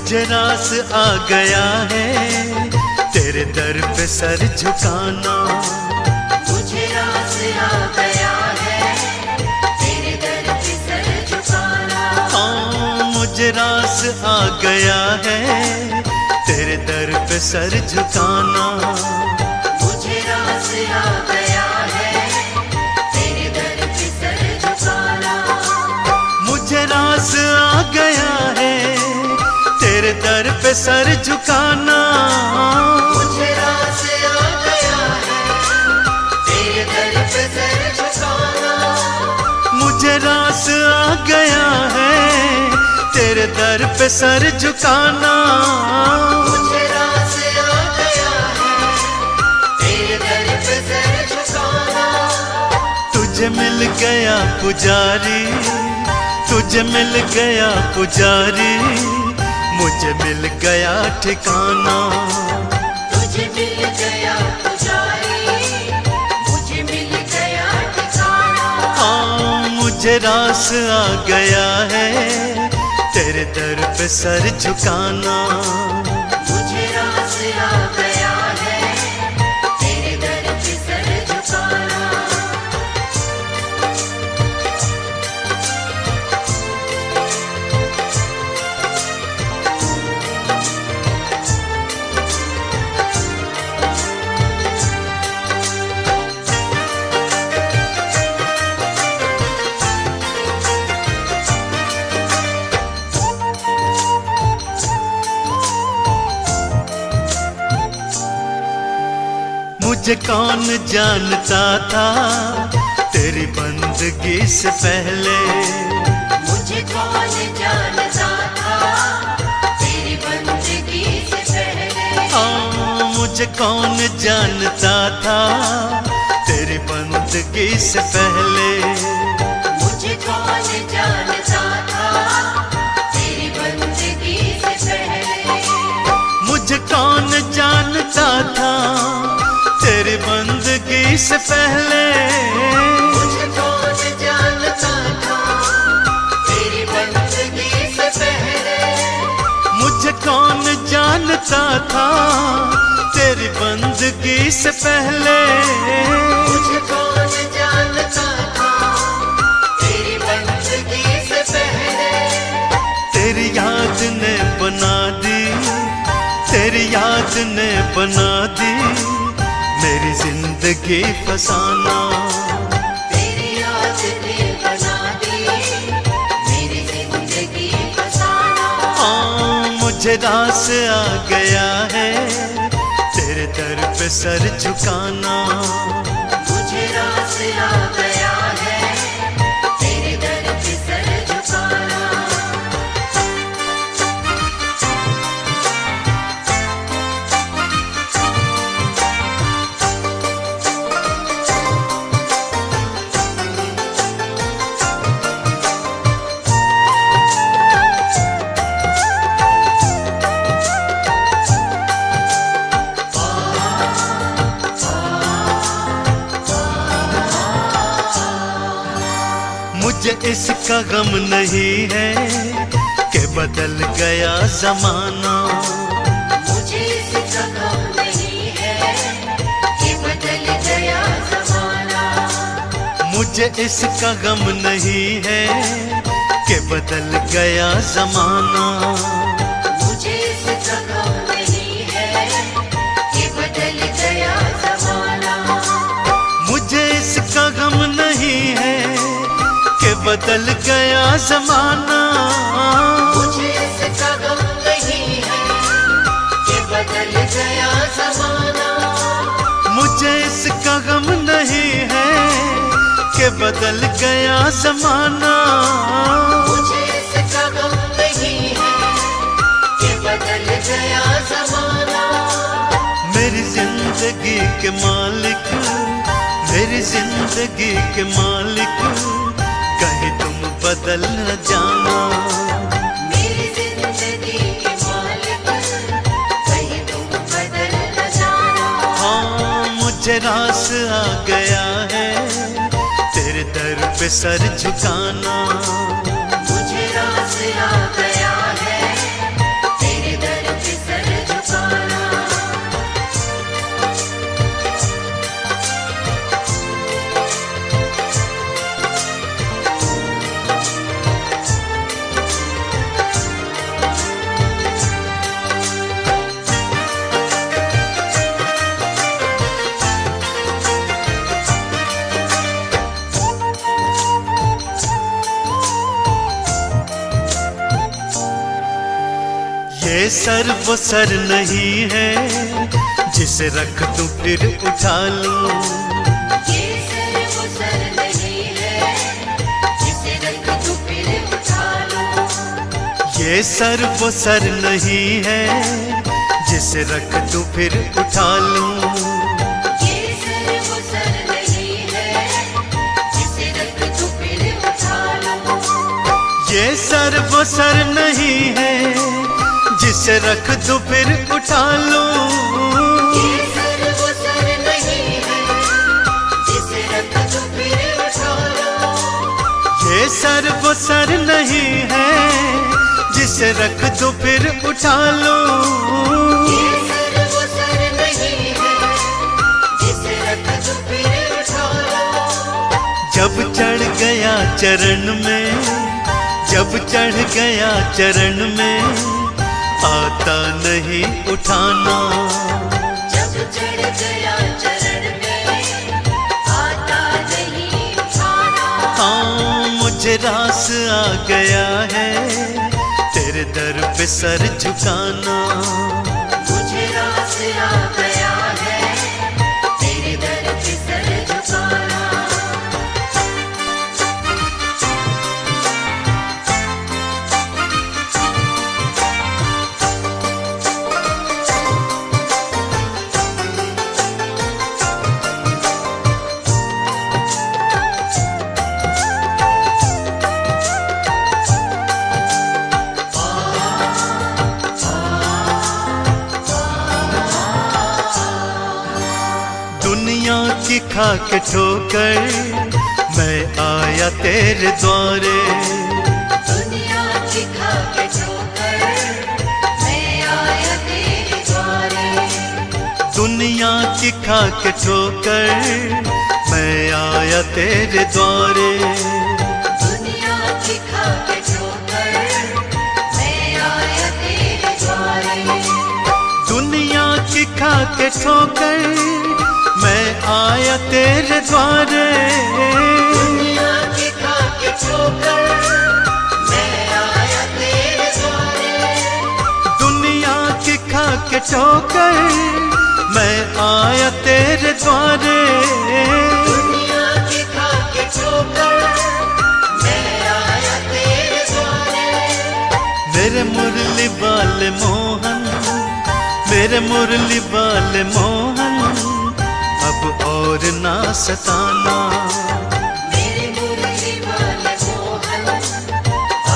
मुझे रास आ गया है तेरे दर पे सर झुकाना। मुझे रास आ गया है तेरे दर पे सर झुकाना। हाँ मुझे रास आ गया है तेरे दर पे सर झुकाना। मुझे रास आ गया है तेरे दर पे सर झुकाना। मुझे रास आ गया है तेरे दर पे सर झुकाना। मुझे रास आ गया है तेरे दर पे सर झुकाना। मुझे रास आ गया है तेरे दर पे सर झुकाना। मुझे रास आ गया है तेरे दर पे सर झुकाना। तुझे मिल गया पुजारी, तुझे मिल गया पुजारी, मुझे मिल गया ठिकाना। तुझे मिल गया पुजारी, मुझे मिल गया ठिकाना। हाँ मुझे रास आ गया है तेरे दर पे सर झुकाना। मुझे रास आ गया है तेरे दर पे सर झुकाना। मुझे कौन जानता था तेरी बंदगी से पहले। मुझे कौन जानता था तेरी बंदगी से पहले। हाँ मुझे कौन जानता था तेरी बंदगी से पहले। मुझे कौन जानता था तेरी बंदगी से पहले। मुझे कौन जानता था तेरी बंदगी से पहले। मुझे कौन जानता था तेरी बंदगी से पहले। मुझे कौन जानता था तेरी बंदगी से पहले। मुझे कौन जानता था तेरी बंदगी से पहले। तेरी याद ने बना दी, तेरी याद ने बना दी मेरी जिंदगी फसाना। तेरी याद ने बना दी मेरी जिंदगी फसाना। हाँ मुझे रास आ गया है तेरे दर पे सर झुकाना। मुझे रास आ गया है तेरे दर पे सर झुकाना। मुझे इसका गम नहीं है कि बदल गया जमाना। मुझे इसका गम नहीं है कि बदल गया ज़माना। मुझे इसका गम नहीं है कि बदल गया जमाना। मुझे इसका गम नहीं है कि बदल गया ज़माना। मुझे इसका गम नहीं है कि बदल गया जमाना। मुझे इसका गम नहीं है कि बदल गया ज़माना। मुझे इसका गम नहीं है कि बदल गया जमाना। मुझे इसका गम नहीं है कि बदल गया ज़माना। मेरी जिंदगी के मालिक, मेरी जिंदगी के मालिक, कहीं तुम बदल न जाना। मेरी जिंदगी के मालिक, कहीं तुम बदल न जाना। हाँ मुझे रास आ गया है तेरे दर पे सर झुकाना। मुझे रास आ गया है तेरे सर वो सर नहीं है जिसे रख दूं फिर उठा लूं। ये सर वो सर नहीं है जिसे रख दूं फिर उठा लूं। ये सर वो सर नहीं है जिसे रख दूं फिर उठा लूं। ये सर वो सर नहीं है जिसे रख दूं फिर उठा लूं। ये सर वो सर नहीं है जिसे रख दूं फिर उठा लूं। ये सर वो सर नहीं है जिसे रख दूं फिर उठा लूं। ये सर वो सर नहीं है जिसे रख दूं फिर उठा लूं। ये सर वो सर नहीं है जिसे रख दूं फिर उठा लूं। जब चढ़ गया चरण में, जब चढ़ गया चरण में आता नहीं उठाना। जब चढ़ गया चरण में आता नहीं उठाना। हाँ मुझे रास आ गया है तेरे दर पे सर झुकाना। मुझे रास आ गया है तेरे दर पे सर झुकाना। दुनिया की खा के ठोकर मैं आया तेरे द्वारे। दुनिया की खा के ठोकर मैं आया तेरे द्वारे। दुनिया की खा के ठोकर मैं आया तेरे द्वारे। दुनिया की खा के ठोकर मैं आया तेरे द्वारे। दुनिया की खा के ठोकर मैं आया तेरे द्वारे। दुनिया की खा के ठोकर मैं आया तेरे द्वारे। दुनिया की खा के ठोकर मैं आया तेरे द्वारे। दुनिया की खा के ठोकर मैं आया तेरे द्वारे। मेरे मुरली वाले मोहन, मेरे मुरली वाले मोहन अब और ना सताना। मेरे मुरली वाले मोहन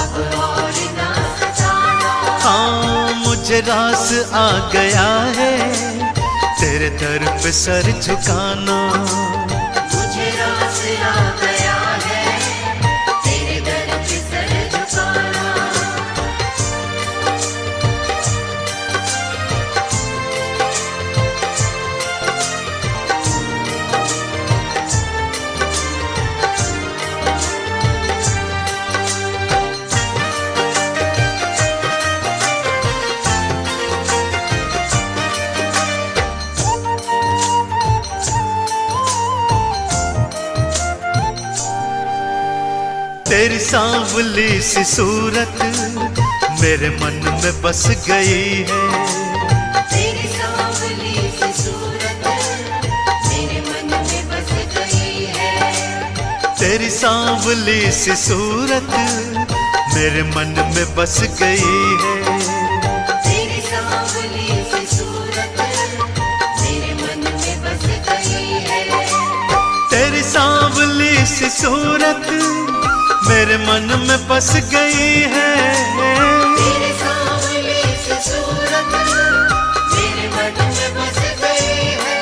अब और ना सताना। हाँ मुझे रास आ गया है तेरे दर पे सर झुकाना। मुझे रास आ गया है तेरे दर पे सर झुकाना। तेरी सांवली सी सूरत मेरे मन में बस गई है। तेरी सांवली सी सूरत मेरे मन में बस गई है। तेरी सांवली सी सूरत मेरे मन में बस गई है। तेरी सांवली सी सूरत मेरे मन में बस गई है। तेरी सांवली सी सूरत मेरे मन में बस गई है। तेरी सांवली सी सूरत मेरे मन में बस गई है।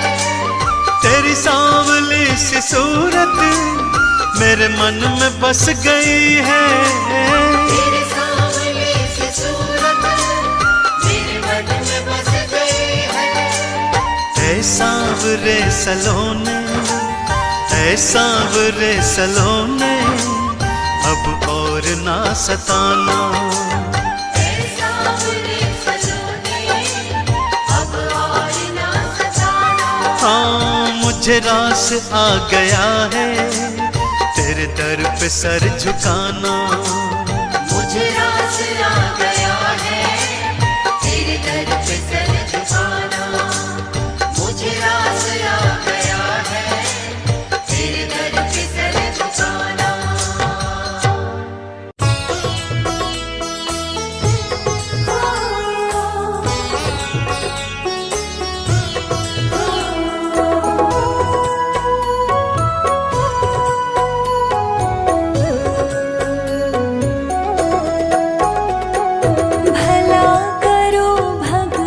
तेरी सांवली सी सूरत मेरे मन में बस गई है। तेरी सांवली सी सूरत मेरे मन में बस गई है। ऐ सांवरे सलोने, ऐ सांवरे सलोने अब और ना सताना। ऐ सांवरे सलोने अब और ना सताना। हाँ मुझे रास आ गया है तेरे दर पे सर झुकाना। मुझे रास आ गया है तेरे दर पे सर झुकाना, मुझे रास आ गया है तेरे दर पे सर झुकाना। भला करो भगवान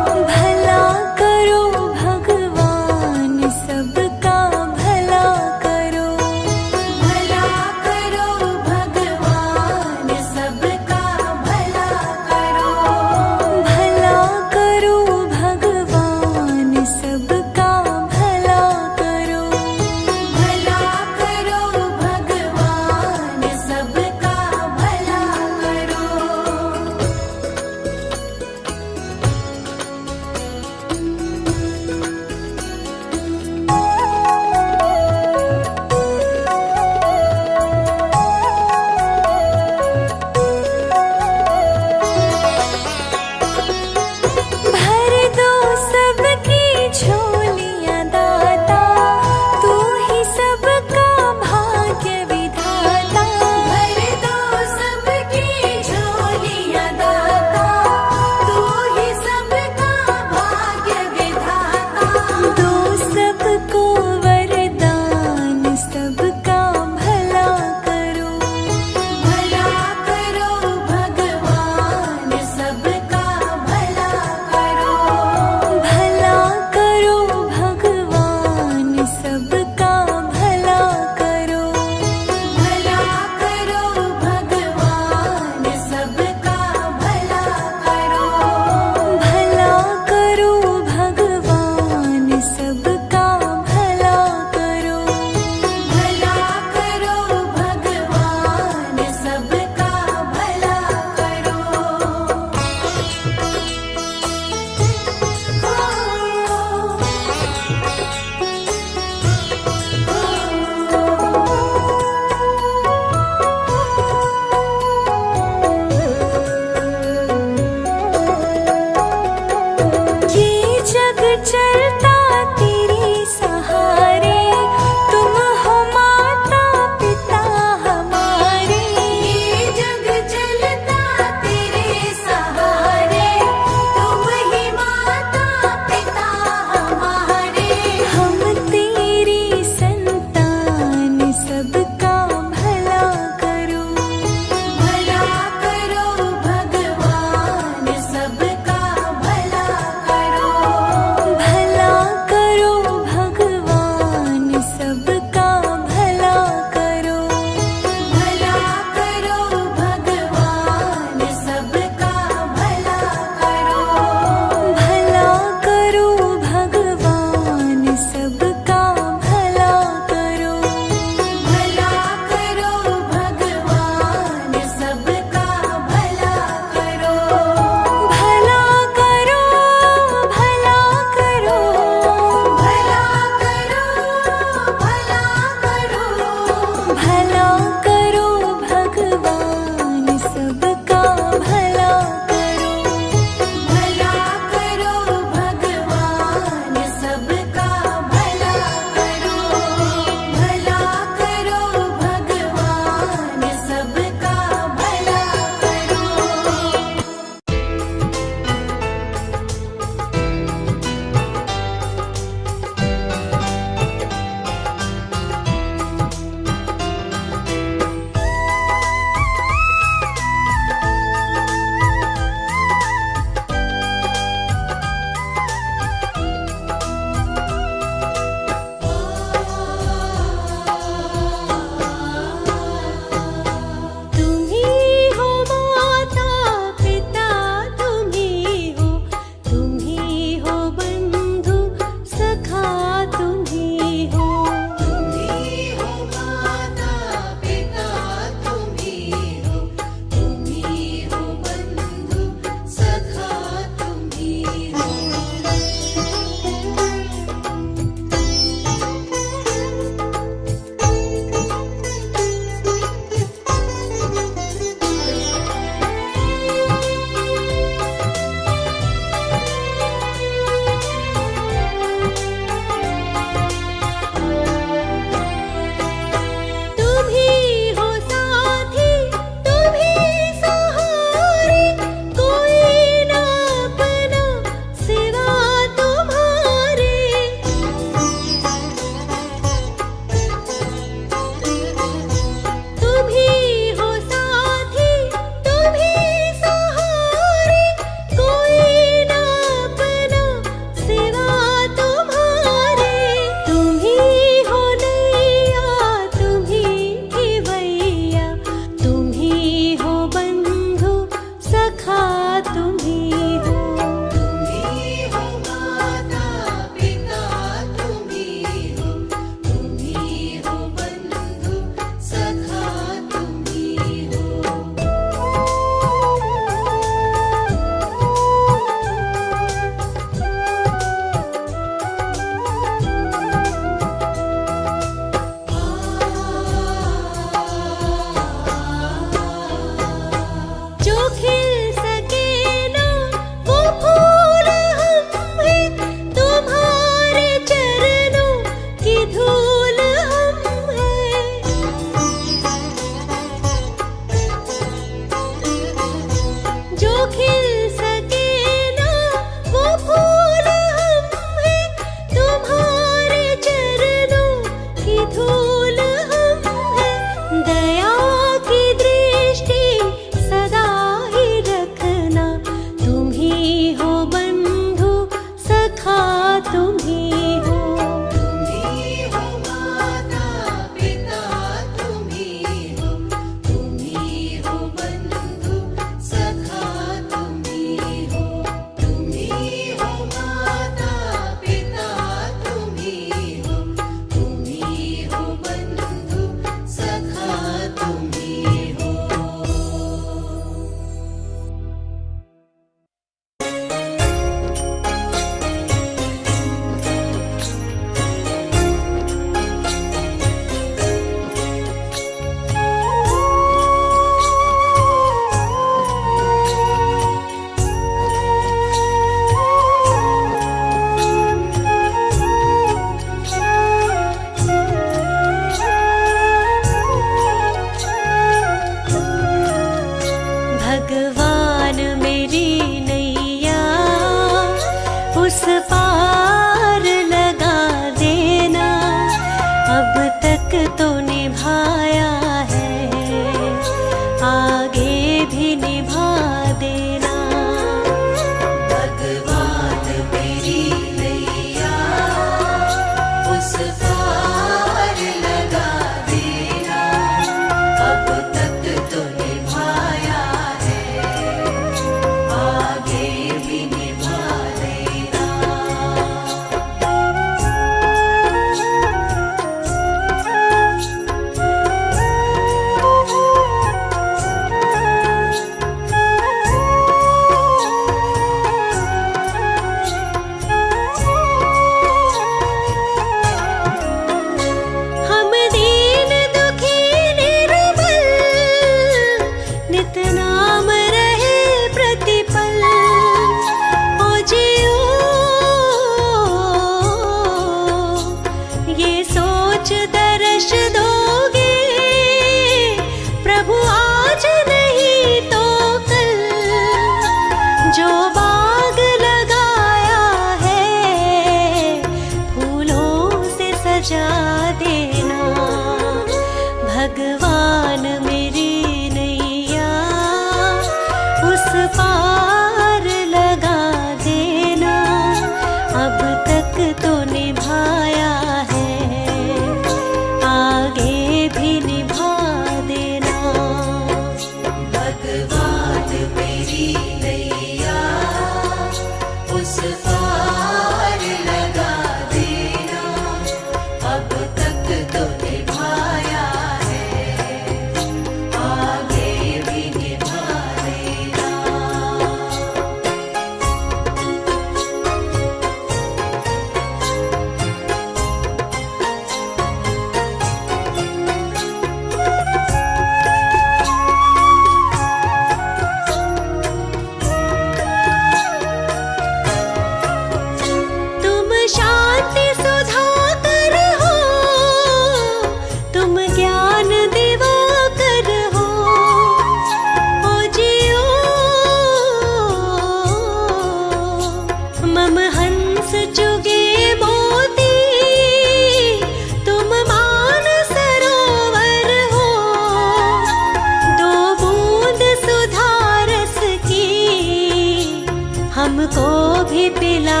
हमको भी पिला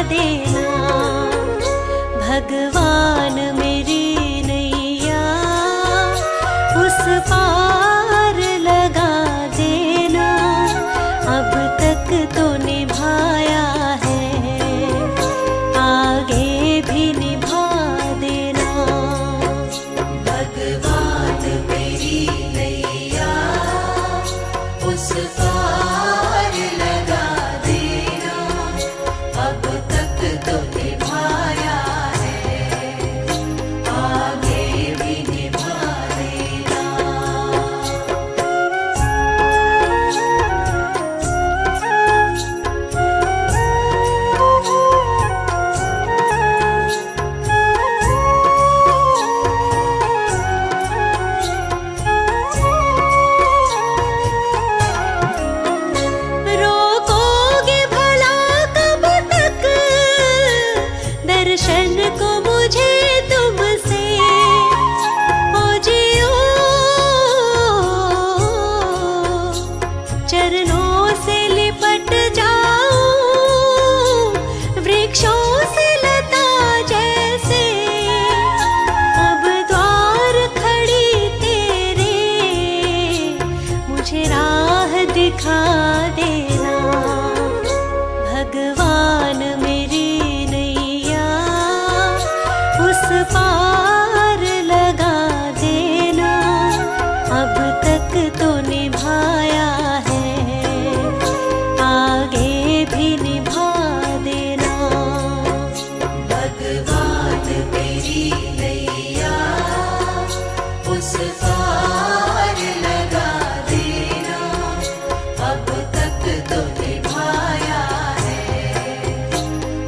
देना। भगवान मेरी नैया उस पार लगा देना। अब तक तो निभाया है, आगे भी निभा देना। भगवान मेरी नैया उस पार लगा देना। अब तक तो निभाया है, आगे भी निभा देना। रोकोगे भला कब तक दर्शन को मुझे तुमसे? ओ जियो चरणों से लिपट जाऊं, वृक्षों से लता जैसे। अब द्वार खड़ी तेरे, मुझे राह दिखा देना। भगवान मेरी नैया उस पार लगा देना। अब तक तो निभाया है, आगे भी निभा देना। भगवान मेरी नैया उस पार लगा देना। अब तक तो निभाया है,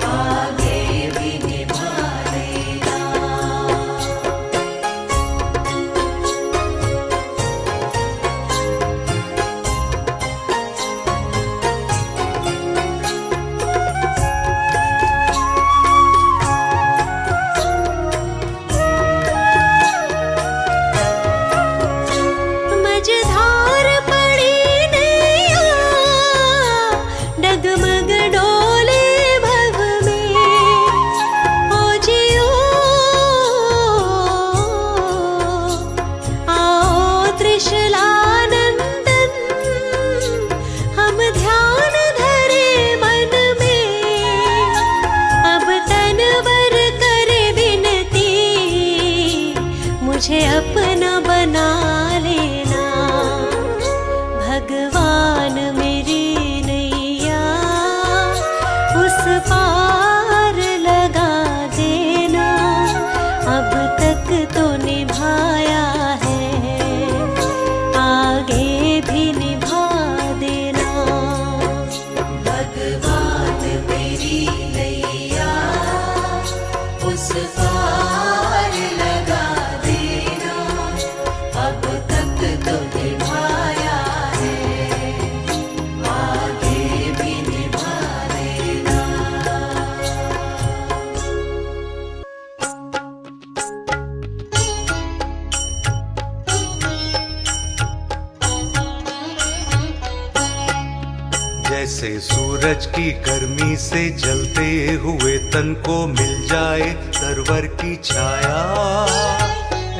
आगे भी निभा देना। मझधार पड़ी नैया, डगमग डोले भव में। ओ जियो आओ त्रिशलानंदन, हम ध्यान धरे मन में। अब तनवर करे विनती, मुझे अपना बना लेना। भगवान मेरी नैया उस पार लगा देना। अब तक तो निभाया है, आगे भी निभा देना। भगवान मेरी नैया उस पार लगा देना। अब तक तो निभाया है, आगे भी निभा देना। जैसे सूरज की गर्मी से जलते हुए तन को मिल जाए सरवर की छाया,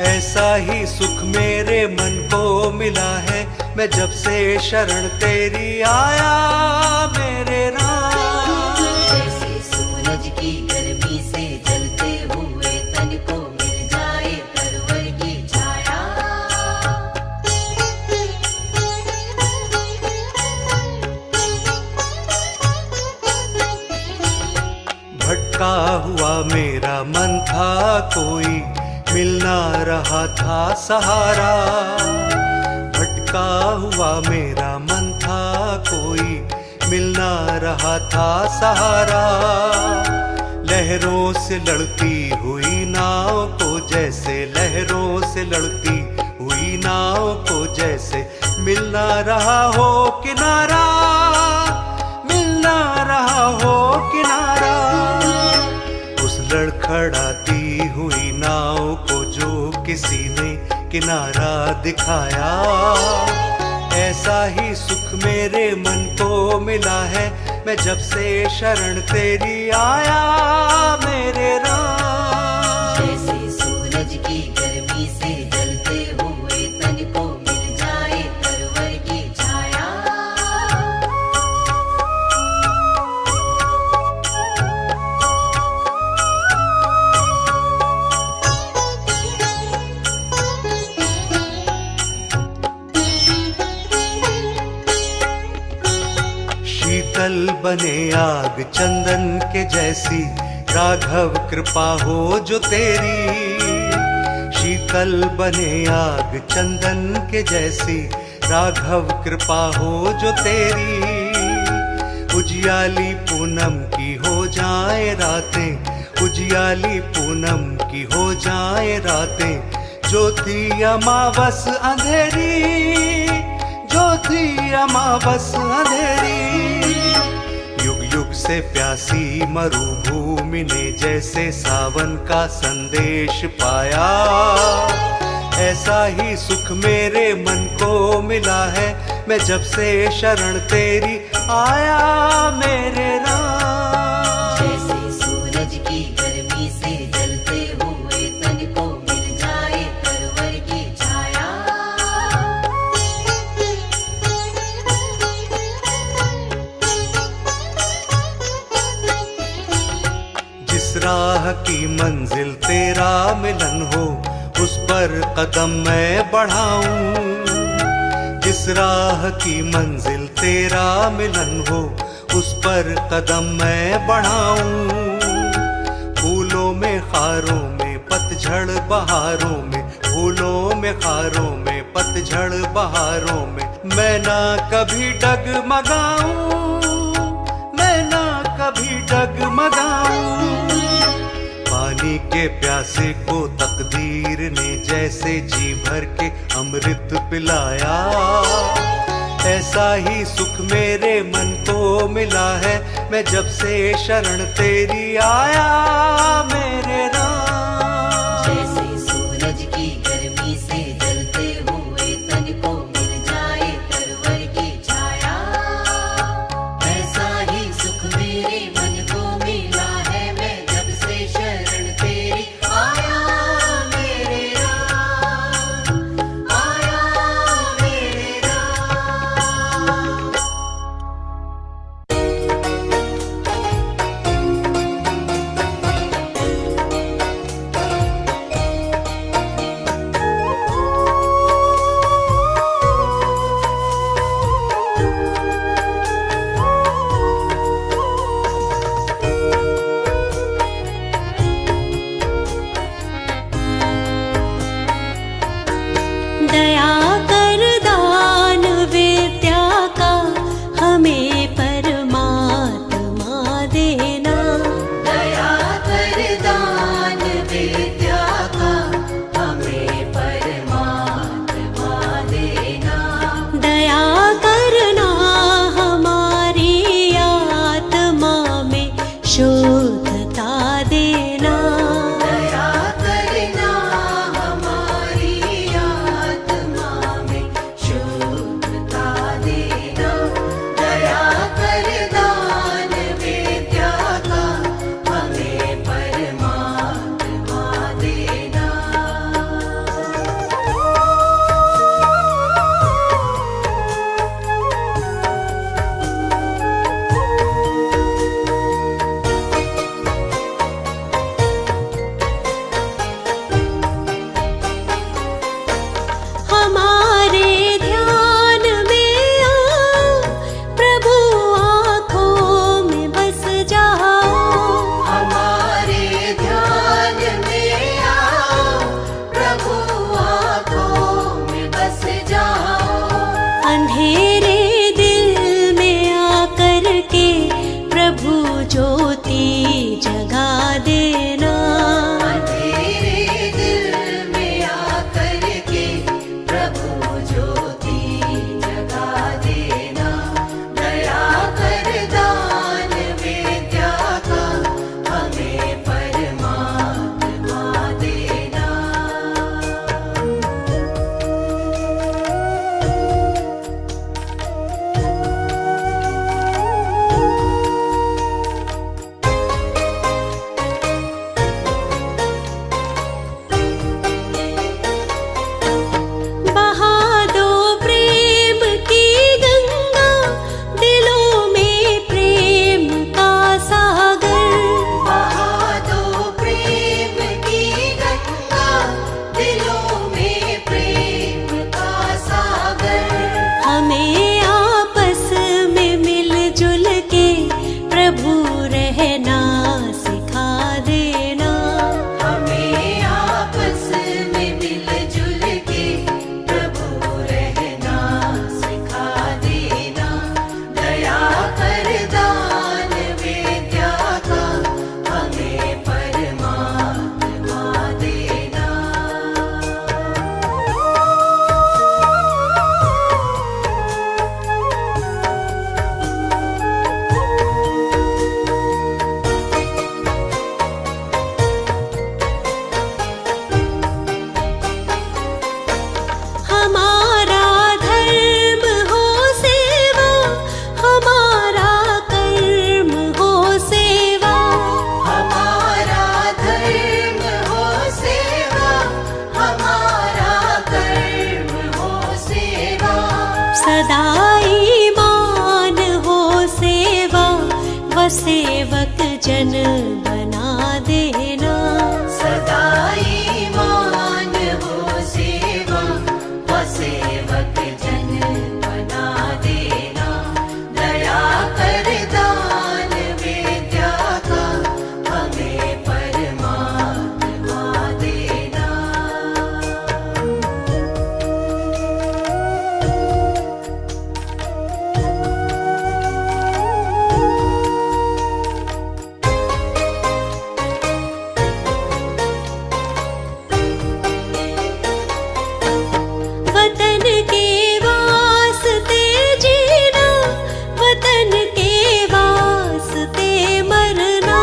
ऐसा ही सुख मेरे मन को मिला है मैं जब से शरण तेरी आया मेरे राम। जैसे सूरज की गर्मी से जलते हुए तन को मिल जाए तरवर की छाया। भटका हुआ मेरा मन था कोई, मिल ना रहा था सहारा। भटका हुआ मेरा मन था कोई, मिल ना रहा था सहारा। लहरों से लड़ती हुई नाव को जैसे, लहरों से लड़ती हुई नाव को जैसे, मिल ना रहा हो किनारा, मिल ना रहा हो किनारा। उस लड़खड़ाती हुई नाव को जो किसी ने किनारा दिखाया, ऐसा ही सुख मेरे मन को मिला है मैं जब से शरण तेरी आया मेरे राम। जैसे सूरज की गर्मी से जलते हुए तन को मिल जाए तरवर की छाया। शीतल बने आग चंदन के जैसी राघव कृपा हो जो तेरी। शीतल बने आग चंदन के जैसी राघव कृपा हो जो तेरी। उजियाली पूनम की हो जाए रातें, उजियाली पूनम की हो जाए रातें। जो थी अमावस अंधेरी, जो थी अमावस अंधेरी। युग युग से प्यासी मरुभूमि ने जैसे सावन का संदेश पाया। ऐसा ही सुख मेरे मन को मिला है, मैं जब से शरण तेरी आया मेरे राम। जैसे सूरज की गर्मी से जलते हुए तन को मिल जाए तरवर की छाया। जिस राह की मंजिल तेरा मिलन हो उस पर कदम मैं बढ़ाऊं। जिस राह की मंजिल तेरा मिलन हो उस पर कदम मैं बढ़ाऊं। फूलों में खारों में पतझड़ बहारों में, फूलों में खारों में पतझड़ बहारों में। मैं ना कभी डगमगाऊं, मैं ना कभी डगमगाऊं। पानी के प्यासे को तकदीर ने जैसे जी भर के अमृत पिलाया। ऐसा ही सुख मेरे मन को मिला है, मैं जब से शरण तेरी आया मेरे राम। जैसे सूरज की गर्मी से जलते हुए तन को मिल जाए तरवर की छाया। ऐसा ही सुख मेरे मन को मिला है, मैं जब से शरण तेरी आया मेरे राम, आया मेरे राम। सेवक जन बना देना। सदा ईमान हो सेवा व सेवक जन बना देना। दया कर दान विद्या का हमें परमात्मा देना। वतन के वास्ते जीना, वतन के वास्ते मरना।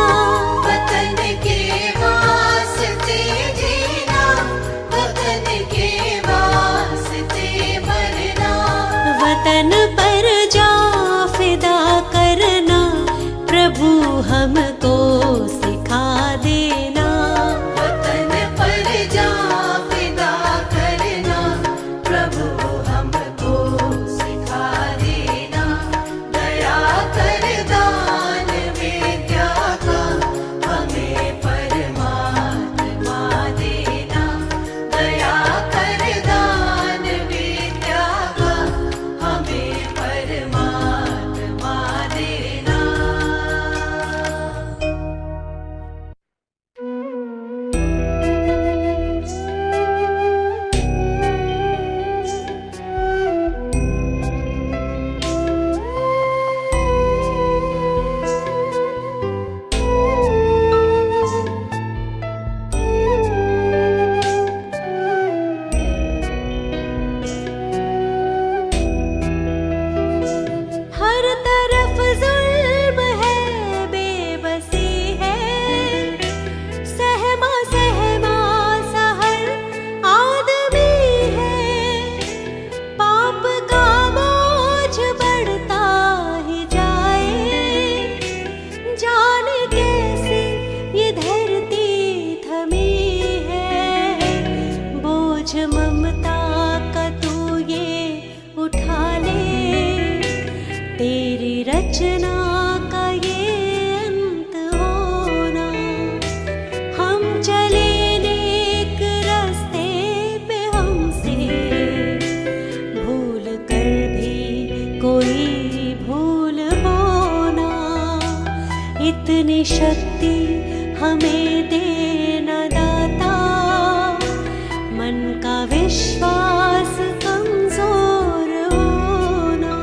वतन के वास्ते जीना, वतन के वास्ते मरना। वतन पर जा फिदा करना, प्रभु हमको सिखा देना। वतन पर जा फिदा करना, प्रभु हमको सिखा देना। दया कर दान विद्या का हमें परमात्मा देना। दया कर दान विद्या का हमें परमात्मा देना। हर तरफ जुल्म है, बेबसी है, सहमा सहमा सा हर आदमी है। पाप का बोझ बढ़ता ही जाए, जाने कैसे ये धरती थमी है। बोझ ममता का तू ये उठा ले, तेरी रचना का ये अंत होना। हम चले नेक रास्ते पे, हमसे भूल कर भी कोई भूल होना। इतनी शक्ति हमें देना दाता, मन का विश्वास कमजोर होना।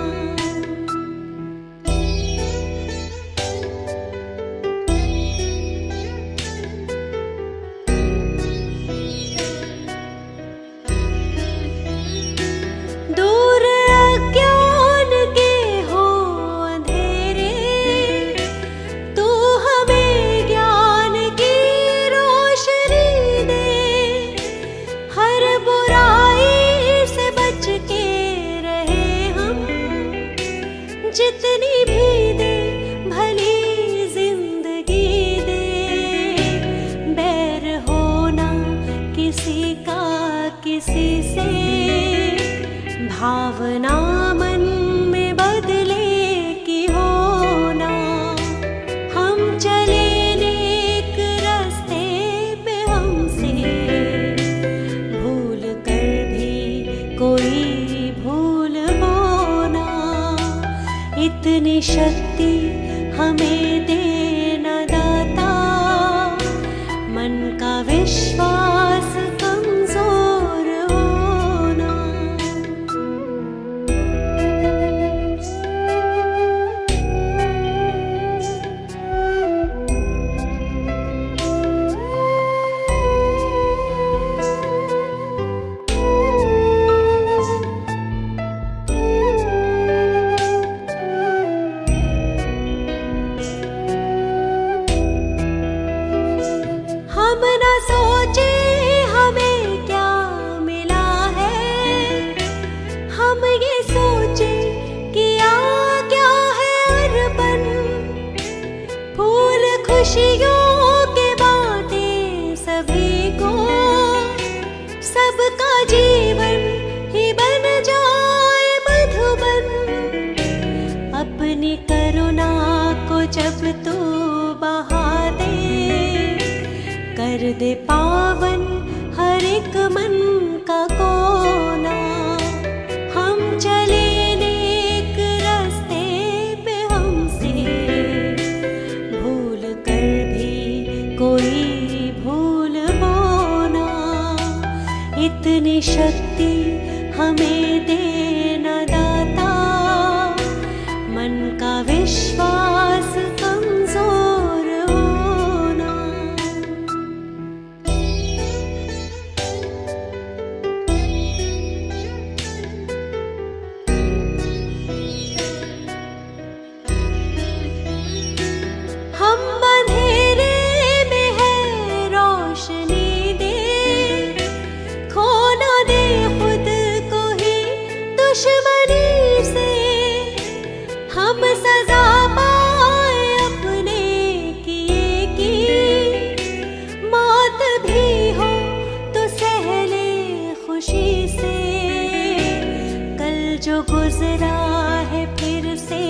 दूर अज्ञान के हो अंधेरे, तू हमें ज्ञान की रोशनी दे। हर बुराई से बच के रहे हम, जितनी भी दे भली जिंदगी दे। बैर होना किसी का किसी से, भावना मन में बदले की होना। हम चले नेक रास्ते पे, हमसे भूल कर भी कोई भूल होना। इतनी शक्ति हमें देना दाता, मन का विश्वास कमजोर होना। हम न सोचे हमें क्या मिला है, हम ये सोचे किया क्या है अर्पण। फूल खुशियों के बांटे सभी को, सबका जीवन ही बन जाए मधुबन। अपनी करुणा को जब कर दे पावन हर एक मन का कोना। हम चले नेक रास्ते पे, हमसे भूल कर भी कोई भूल वो ना। इतनी शक्ति हमें देना दाता, मन का विश्वास कमजोर होना। हम अंधेरे में है रोशनी दे, खो ना दे खुद को ही दुश्मनी से। हम सजा पाए अपने किए की, मौत भी हो तो सह ले खुशी से। कल जो गुजरा है फिर से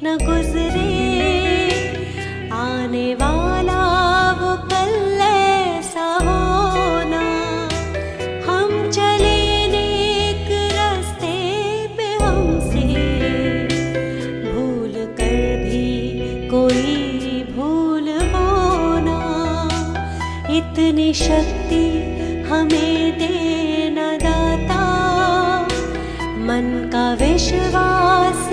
न गुजरे, आने वाला वो कल ऐसा होना। हम चले नेक रास्ते पे, हमसे भूल कर भी कोई भूल वो ना। इतनी शक्ति हमें देना दाता, मन का विश्वास